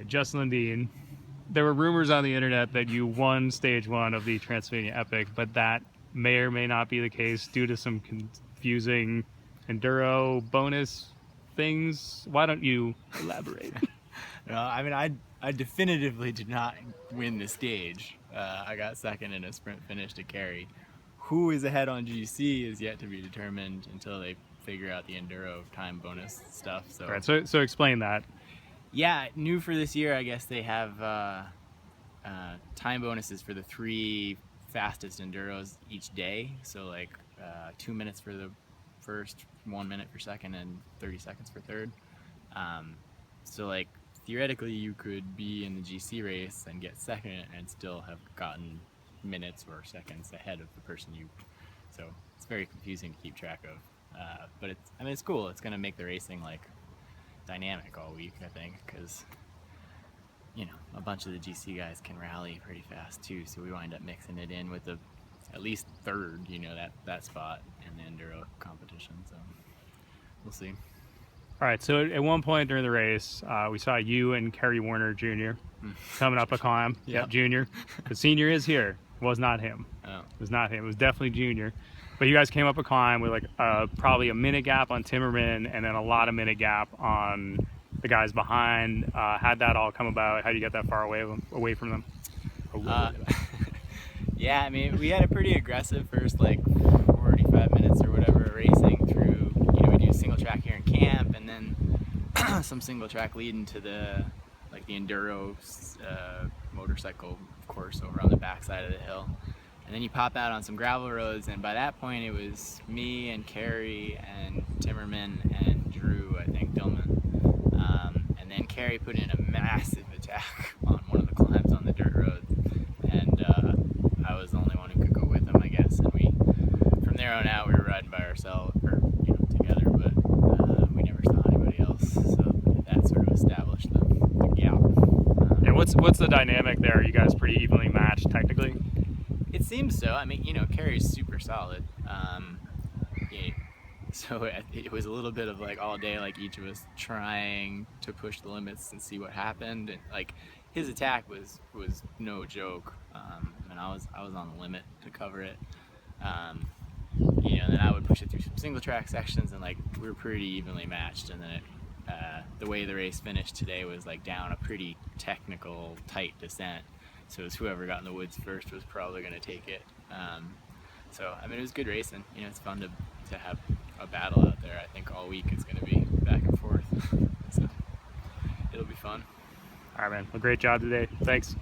Justin Lindine, there were rumors on the internet that you won stage 1 of the Trans-Sylvania Epic, but that may or may not be the case due to some confusing enduro bonus things. Why don't you elaborate? No, I mean, I definitively did not win the stage. I got second in a sprint finish to Carey. Who is ahead on GC is yet to be determined until they figure out the enduro time bonus stuff. So, All right, so explain that. Yeah, new for this year, I guess they have time bonuses for the 3 fastest enduros each day. So like 2 minutes for the first, 1 minute for second, and 30 seconds for third. So like theoretically you could be in the GC race and get second and still have gotten minutes or seconds ahead of the person you, so it's very confusing to keep track of. But it's cool. It's going to make the racing like dynamic all week, I think, because a bunch of the GC guys can rally pretty fast too, so we wind up mixing it in with at least third, that spot in the enduro competition, so we'll see. All right, so at one point during the race, we saw you and Kerry Warner Jr. coming up a climb. Yep, Junior. The senior is here. It was not him. Oh. It was not him. It was definitely Junior. But you guys came up a climb with like probably a minute gap on Timmerman and then a lot of minute gap on the guys behind. How'd that all come about? How did you get that far away from them? Yeah, I mean, we had a pretty aggressive first like 45 minutes or whatever racing through. We do single track here in camp, and then some single track leading to the enduro motorcycle course over on the backside of the hill. And then you pop out on some gravel roads, and by that point it was me and Carey and Timmerman and Drew, I think, Dillman. And then Carey put in a massive attack on one of the climbs on the dirt road, and I was the only one who could go with him, I guess. And from there on out, we were riding by ourselves, or together, but we never saw anybody else. So that sort of established the gap. And what's the dynamic there? Are you guys pretty evenly matched technically? It seems so. I mean, Carey's super solid. So it was a little bit of like all day, like each of us trying to push the limits and see what happened. And like his attack was no joke. And I was on the limit to cover it. And then I would push it through some single track sections, and like we were pretty evenly matched. And then the way the race finished today was like down a pretty technical, tight descent. So it was whoever got in the woods first was probably going to take it. So I mean, it was good racing. It's fun to have a battle out there. I think all week it's going to be back and forth. So it'll be fun. All right, man. Well, great job today. Thanks.